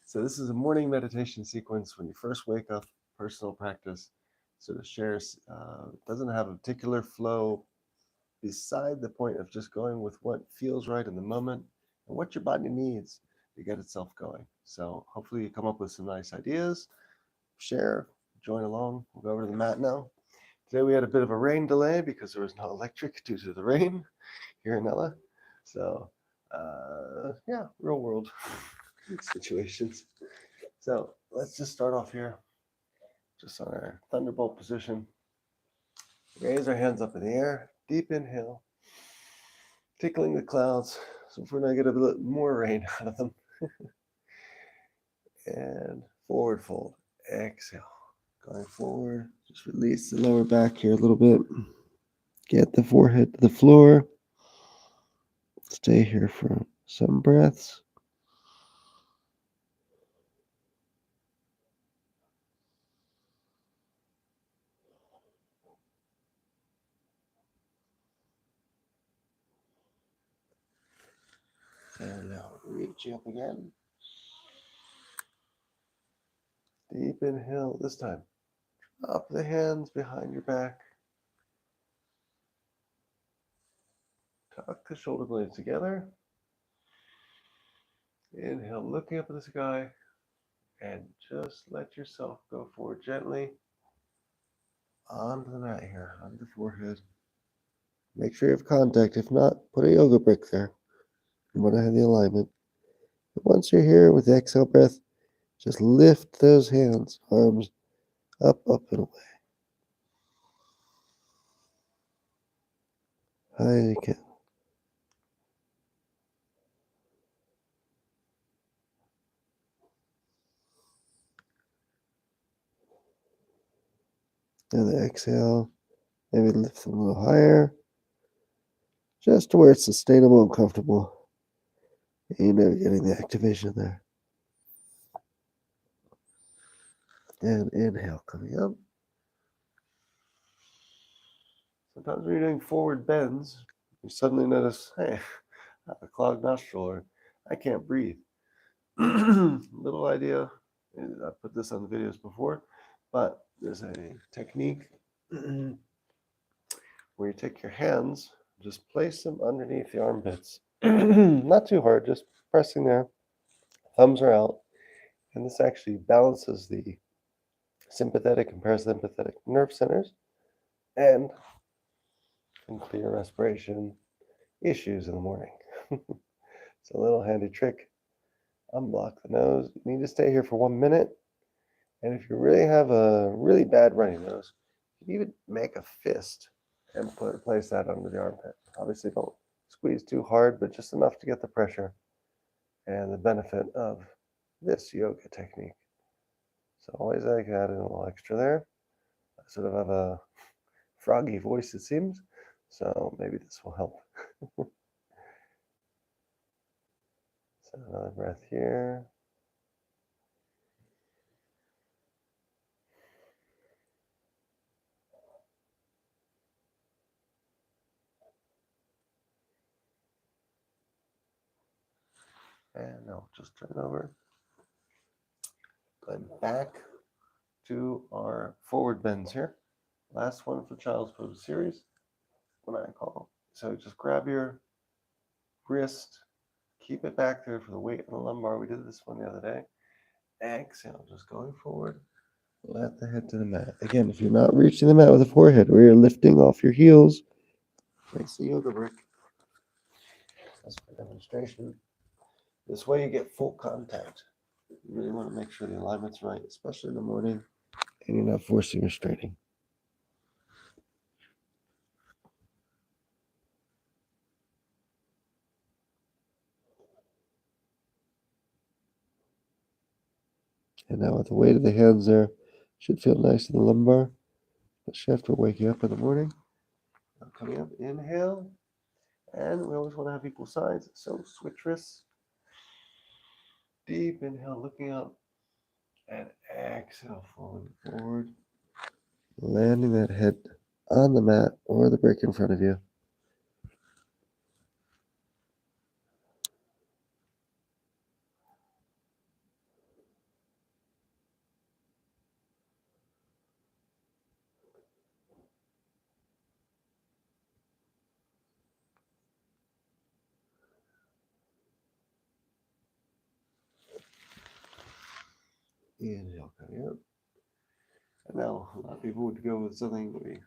So this is a morning meditation sequence when you first wake up, personal practice. Sort of shares, doesn't have a particular flow beside the point of just going with what feels right in the moment and what your body needs to get itself going. So hopefully you come up with some nice ideas, share, join along. We'll go over to the mat now. Today we had a bit of a rain delay because there was no electric due to the rain here in Ella. So yeah, real world situations. So let's just start off here, just on our thunderbolt position. Raise our hands up in the air, deep inhale, tickling the clouds. So if we're going to get a bit more rain out of them. And forward fold, exhale. Going forward, just release the lower back here a little bit. Get the forehead to the floor. Stay here for some breaths. And now reach up again. Deep inhale this time. Up the hands behind your back. Tuck the shoulder blades together. Inhale, looking up at the sky. And just let yourself go forward gently onto the mat here, onto the forehead. Make sure you have contact. If not, put a yoga brick there. You want to have the alignment. But once you're here with the exhale breath, just lift those hands, arms up, up, and away. High as you can. And the exhale, maybe lift them a little higher, just to where it's sustainable and comfortable. You know, getting the activation there. And inhale, coming up. Sometimes when you're doing forward bends, you suddenly notice, hey, I have a clogged nostril, or I can't breathe. Little idea, I put this on the videos before, but there's a technique where you take your hands, just place them underneath the armpits. Not too hard, just pressing there. Thumbs are out. And this actually balances the sympathetic and parasympathetic nerve centers and can clear respiration issues in the morning. It's a little handy trick. Unblock the nose. You need to stay here for 1 minute. And if you really have a really bad runny nose, you would make a fist and place that under the armpit. Obviously, don't squeeze too hard, but just enough to get the pressure and the benefit of this yoga technique. So always I can add in a little extra there. I sort of have a froggy voice, it seems, so maybe this will help. So another breath here. And now just turn over. Going back to our forward bends here. Last one for Child's Pose series, what I call. So just grab your wrist, keep it back there for the weight in the lumbar. We did this one the other day. Exhale, just going forward. Let the head to the mat. Again, if you're not reaching the mat with the forehead, or you're lifting off your heels, place the yoga brick. That's for demonstration. This way you get full contact. You really want to make sure the alignment's right, especially in the morning, and you're not forcing or straining. And now with the weight of the hands there, should feel nice in the lumbar, especially after waking up in the morning. Now coming up, inhale, and we always want to have equal sides, so switch wrists. Deep inhale, looking up, and exhale, falling forward, landing that head on the mat or the brick in front of you. Inhale, coming up. And now a lot of people would go with something maybe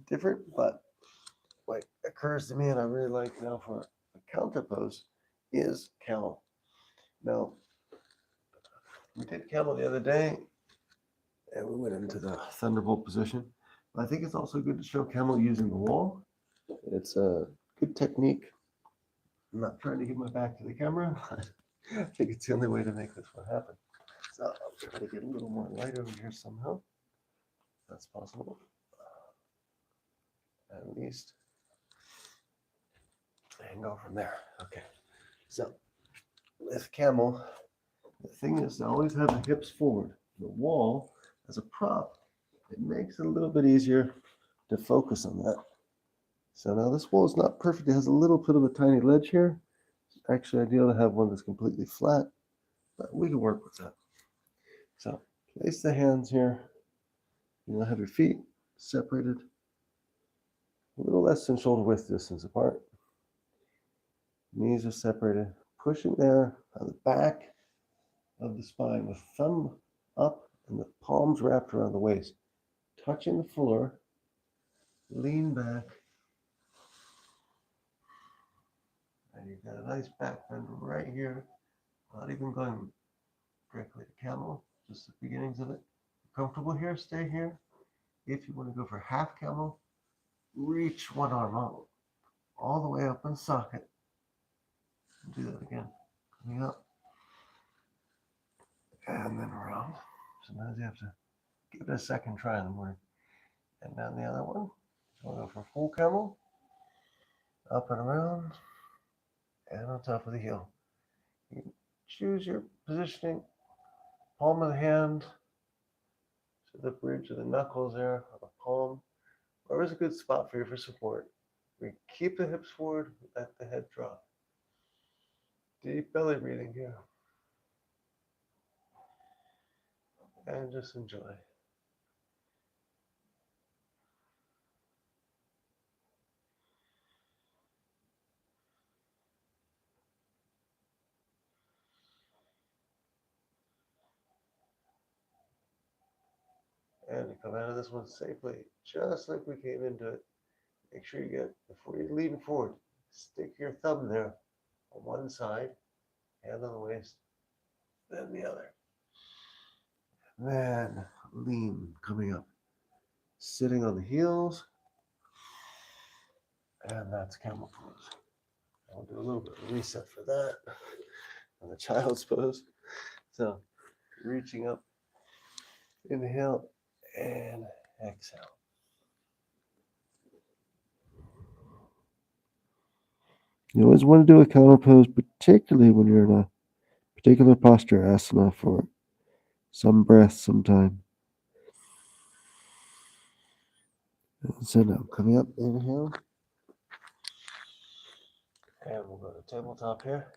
different, but what occurs to me and I really like now for a counter pose is camel. Now, we did camel the other day and we went into the thunderbolt position. But I think it's also good to show camel using the wall. It's a good technique. I'm not trying to get my back to the camera. I think it's the only way to make this one happen. So I'll try to get a little more light over here somehow. That's possible. At least. And go from there. Okay. So with camel, the thing is to always have the hips forward. The wall as a prop, it makes it a little bit easier to focus on that. So now this wall is not perfect. It has a little bit of a tiny ledge here. It's actually ideal to have one that's completely flat, but we can work with that. So place the hands here. You have your feet separated a little less than shoulder width distance apart. Knees are separated, pushing there on the back of the spine with thumb up and the palms wrapped around the waist, touching the floor. Lean back. And you've got a nice back bend right here. Not even going directly to camel, just the beginnings of it. Comfortable here, stay here. If you want to go for half camel, reach one arm out, all the way up in socket. Do that again. Coming up. And then around. Sometimes you have to give it a second try in the morning. And down the other one. So we'll go for full camel. Up and around. And on top of the heel. You choose your positioning. Palm of the hand to the bridge of the knuckles there, of the palm. Wherever's a good spot for you for support. We keep the hips forward, let the head drop. Deep belly breathing here. And just enjoy. And you come out of this one safely, just like we came into it. Make sure you get, before you lean forward, stick your thumb there on one side, hand on the waist, then the other. Then lean, coming up, sitting on the heels, and that's camel pose. I'll do a little bit of reset for that on the child's pose. So reaching up, inhale, and exhale. You always want to do a counter pose, particularly when you're in a particular posture, asana, for some breath, some time. So now, coming up, inhale. And we'll go to tabletop here.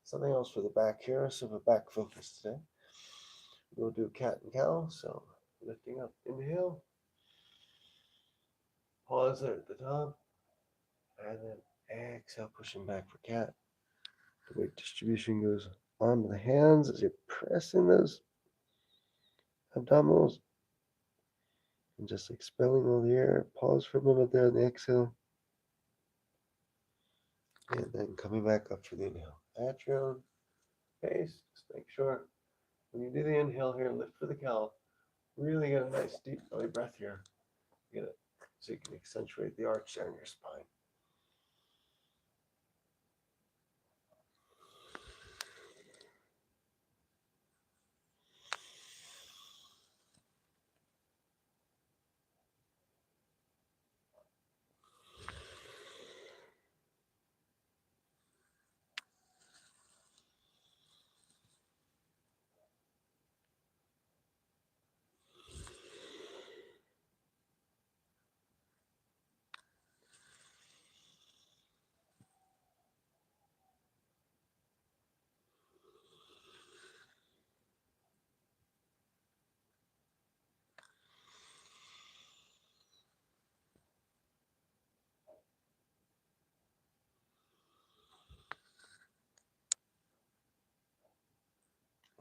Something else for the back here, so we're back focused today. We'll do cat and cow, so lifting up, inhale. Pause there at the top. And then exhale, pushing back for cat. The weight distribution goes onto the hands as you're pressing those abdominals. And just expelling all the air. Pause for a moment there on the exhale. And then coming back up for the inhale. At your own pace, just make sure when you do the inhale here, lift for the cow. Really get a nice deep belly breath here. Get it so you can accentuate the arch there in your spine.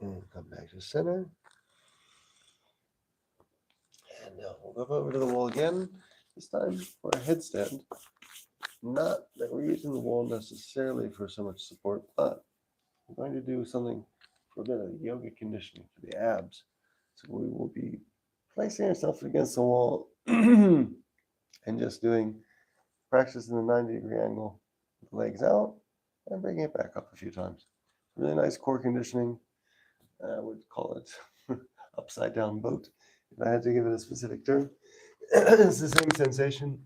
And come back to center. And now we'll go over to the wall again, this time for a headstand. Not that we're using the wall necessarily for so much support, but we're going to do something for a bit of yoga conditioning for the abs. So we will be placing ourselves against the wall and just doing practice in the 90-degree angle, with the legs out and bringing it back up a few times. Really nice core conditioning. I would call it upside down boat if I had to give it a specific term. It's the same sensation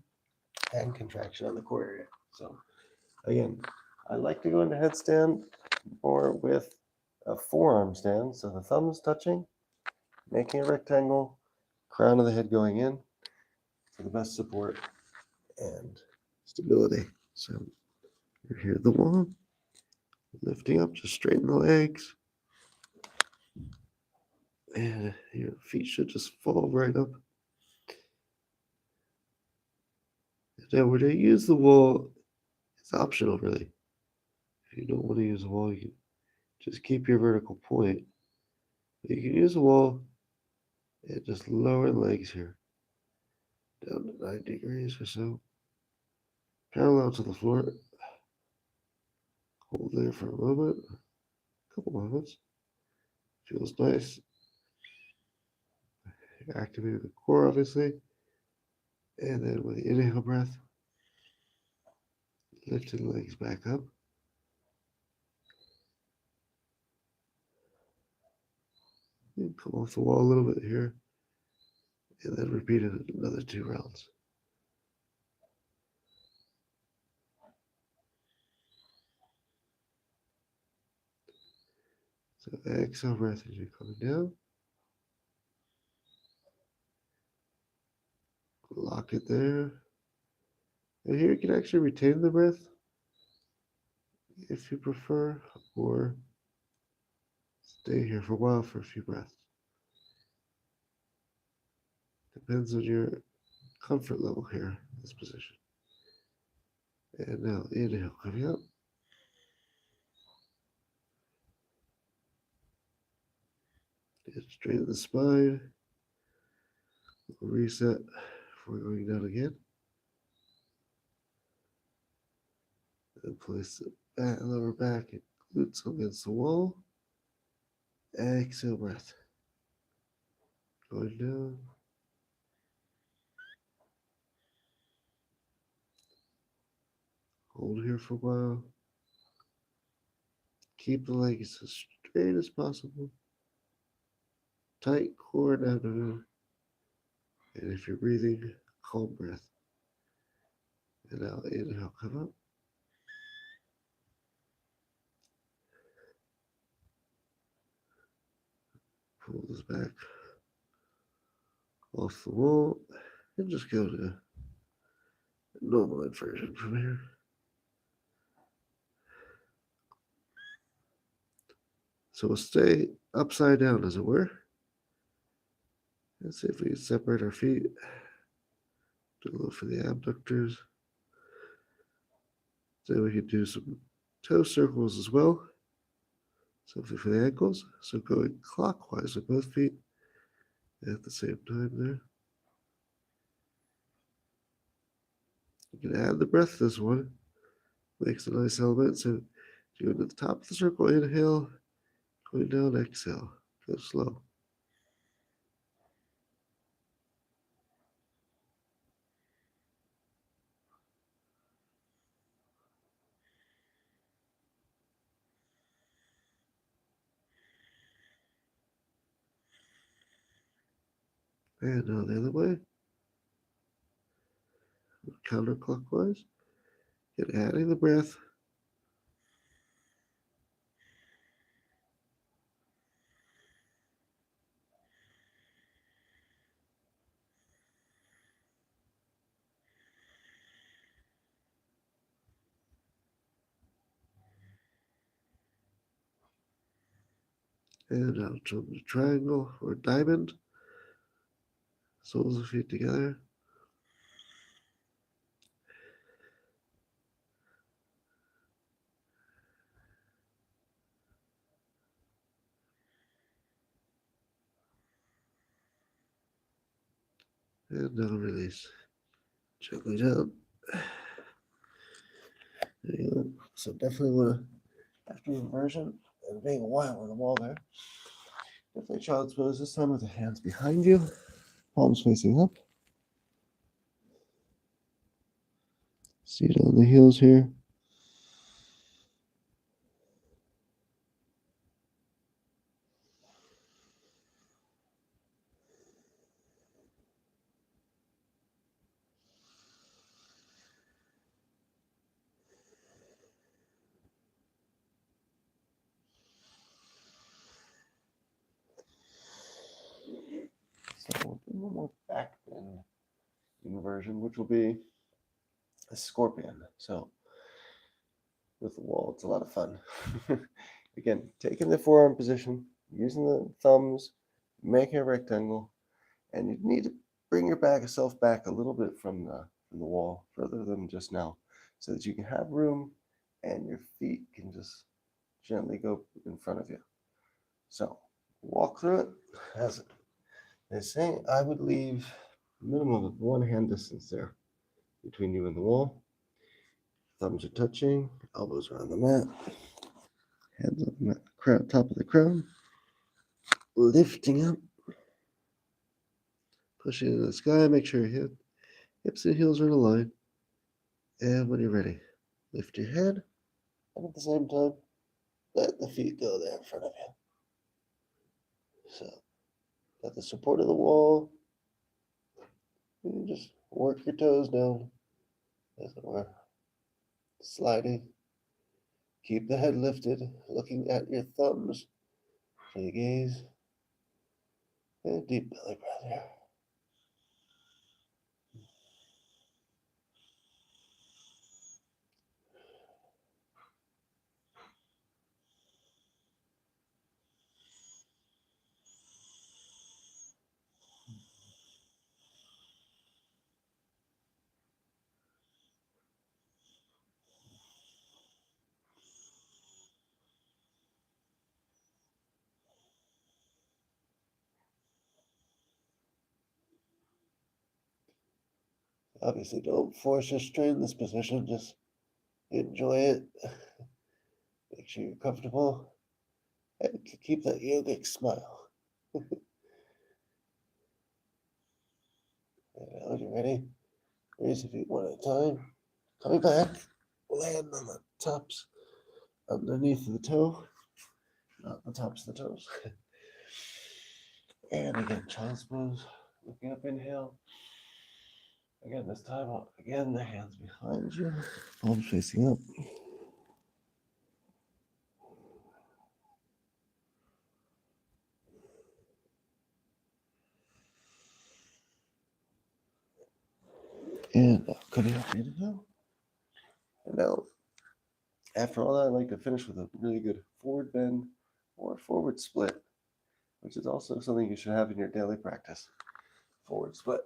and contraction on the core area. So again, I like to go into headstand or with a forearm stand. So the thumbs touching, making a rectangle, crown of the head going in for the best support and stability. So you're here at the wall, lifting up, just straighten the legs. And your feet should just fall right up. Now, where to use the wall, it's optional, really. If you don't want to use the wall, you can just keep your vertical point. But you can use the wall and just lower the legs here, down to 9 degrees or so, parallel to the floor. Hold there for a moment, a couple moments. Feels nice. Activating the core, obviously. And then with the inhale breath, lifting the legs back up. And come off the wall a little bit here. And then repeat it another 2 rounds. So exhale breath as you're coming down. Lock it there. And here you can actually retain the breath if you prefer, or stay here for a while for a few breaths. Depends on your comfort level here in this position. And now inhale, coming up. And straighten the spine. We'll reset before going down again. And place the lower back and glutes against the wall. Exhale breath. Going down. Hold here for a while. Keep the legs as straight as possible. Tight core and abdomen. And if you're breathing, calm breath. And now inhale, come up. Pull this back off the wall. And just go to normal inversion from here. So we'll stay upside down, as it were. Let's see if we can separate our feet. Do a little for the abductors. Then we can do some toe circles as well. Something for the ankles. So going clockwise with both feet at the same time there. You can add the breath to this one. Makes a nice element. So go to the top of the circle, inhale. Going down, exhale. Go slow. And now the other way. Counterclockwise. And adding the breath. And now jump to triangle or diamond. Soles of feet together. And now release. Gently down. There you go. So definitely want to, after inversion and being a while on the wall there, definitely child's pose this time with the hands behind you, palms facing up. Seat on the heels here. So we'll do one more back bend inversion, which will be a scorpion. So with the wall, it's a lot of fun. Again, taking the forearm position, using the thumbs, making a rectangle, and you need to bring your self back a little bit from the wall, further than just now, so that you can have room and your feet can just gently go in front of you. So walk through it. As they say, I would leave a minimum of 1 hand distance there between you and the wall. Thumbs are touching, elbows are on the mat, hands on the mat, top of the crown, lifting up, pushing into the sky. Make sure your hips and heels are in a line. And when you're ready, lift your head, and at the same time, let the feet go there in front of you. So, got the support of the wall. You just work your toes down as it were, sliding. Keep the head lifted, looking at your thumbs for the gaze. And deep belly breath here. Obviously, don't force or strain this position. Just enjoy it. Make sure you're comfortable. And keep that yogic smile. And when you're ready, raise your feet one at a time. Coming back, land on the tops underneath the toe, not the tops of the toes. And again, child's pose. Looking up, inhale. Again, this time, again, the hands behind you, palms facing up. And coming up, inhale. And now, after all that, I'd like to finish with a really good forward bend or forward split, which is also something you should have in your daily practice. Forward split.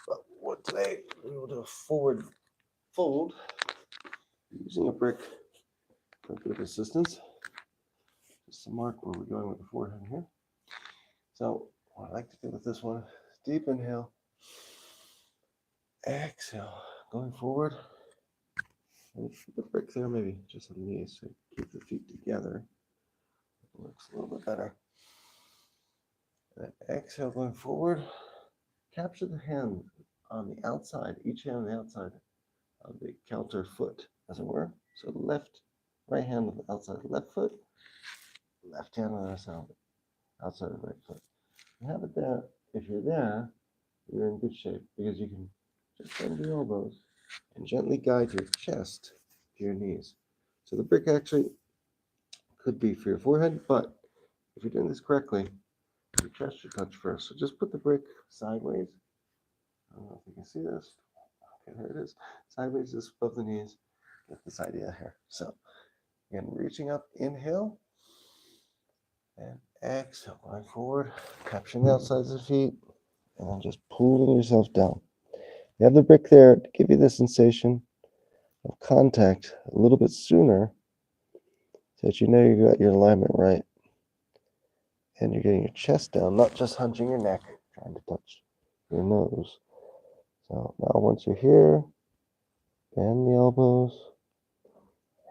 But what today, we will do a forward fold using a brick for a bit of assistance. Just to mark where we're going with the forehead here. So what I like to do with this one, deep inhale, exhale, going forward. And the brick there, maybe just on the knees, so keep the feet together. It works a little bit better. And then exhale, going forward. Capture the hand on the outside, each hand on the outside of the counter foot, as it were. So right hand on the outside of the left foot, left hand on the outside of the right foot. You have it there. If you're there, you're in good shape because you can just bend your elbows and gently guide your chest to your knees. So the brick actually could be for your forehead, but if you're doing this correctly, your chest should touch first. So just put the brick sideways. I don't know if you can see this. Okay, there it is. Sideways, just above the knees. Get this idea here. So again, reaching up, inhale, and exhale, going forward, capturing the outsides of the feet, and then just pulling yourself down. You have the brick there to give you the sensation of contact a little bit sooner so that you know you got your alignment right. And you're getting your chest down, not just hunching your neck, trying to touch your nose. So now once you're here, bend the elbows,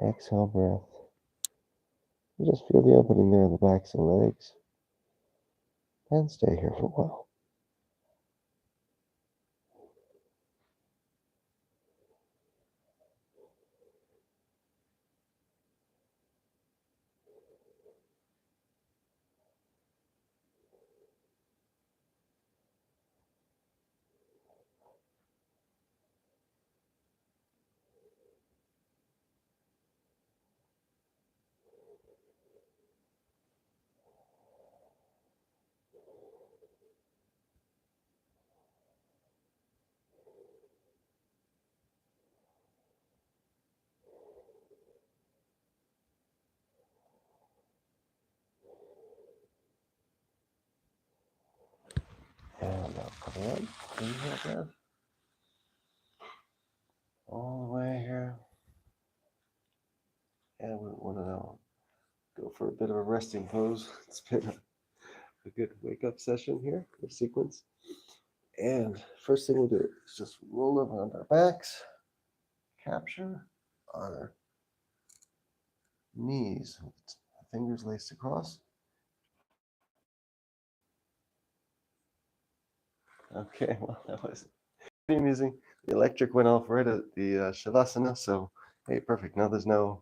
exhale breath. You just feel the opening there in the backs and legs, and stay here for a while. And now coming up, inhale breath. All the way here. And we want to now go for a bit of a resting pose. It's been a good wake up session here for sequence. And first thing we'll do is just roll over on our backs, capture on our knees, with fingers laced across. Okay, well, that was pretty amusing. The electric went off right at the Shavasana, so hey, perfect. Now there's no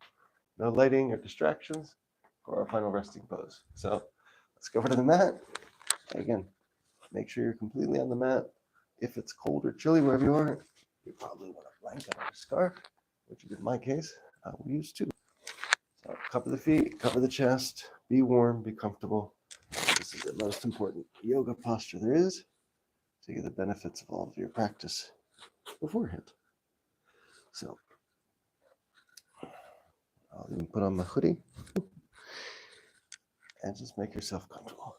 lighting or distractions for our final resting pose. So let's go over to the mat. Again, make sure you're completely on the mat. If it's cold or chilly wherever you are, you probably want a blanket or a scarf, which is in my case, I will use too. So cover the feet, cover the chest, be warm, be comfortable. This is the most important yoga posture there is to get the benefits of all of your practice beforehand. So I'll even put on my hoodie and just make yourself comfortable.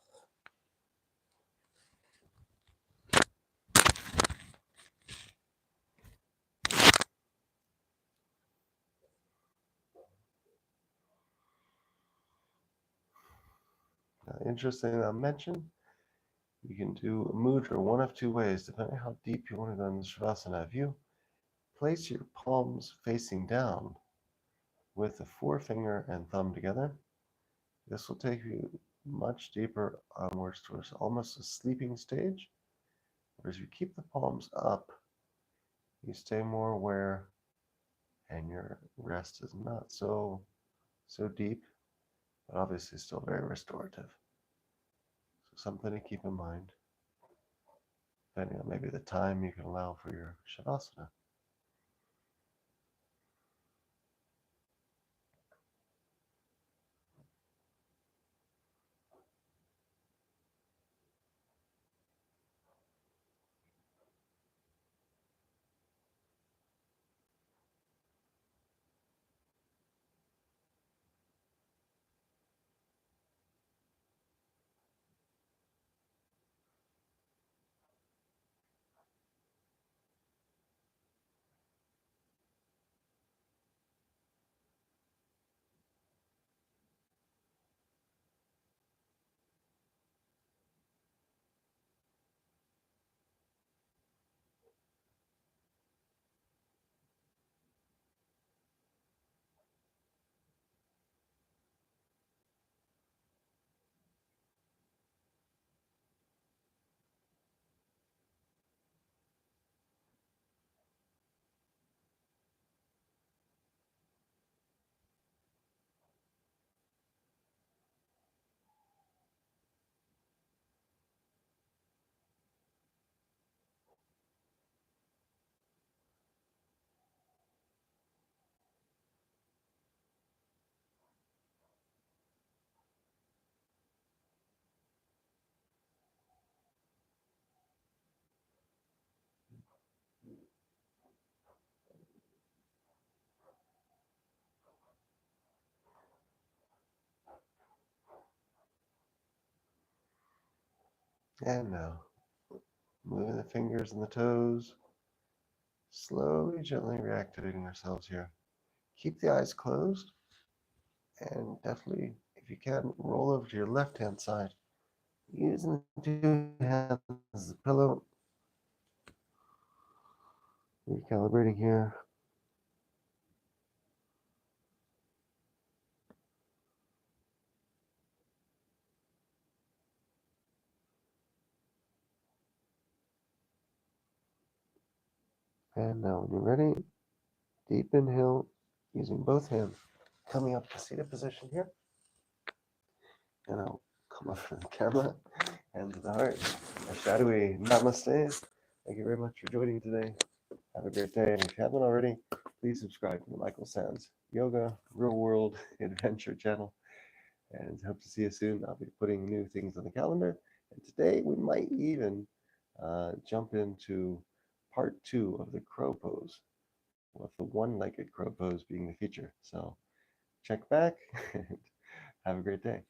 Now, interesting I'll mention, you can do a mudra one of two ways, depending on how deep you want to go in the Shavasana. If you place your palms facing down with the forefinger and thumb together, this will take you much deeper onwards towards almost a sleeping stage. Whereas if you keep the palms up, you stay more aware and your rest is not so deep, but obviously still very restorative. So something to keep in mind, depending on maybe the time you can allow for your Shavasana. And now, moving the fingers and the toes, slowly, gently reactivating ourselves here. Keep the eyes closed, and definitely, if you can, roll over to your left-hand side, using the two hands as a pillow. Recalibrating here. And now when you're ready, deep inhale using both hands. Coming up to seated position here. And I'll come up to the camera and to the heart. A shadowy namaste. Thank you very much for joining today. Have a great day. And if you haven't already, please subscribe to the Michael Sands Yoga Real World Adventure channel. And hope to see you soon. I'll be putting new things on the calendar. And today we might even jump into part 2 of the crow pose, with the one-legged crow pose being the feature. So check back and have a great day.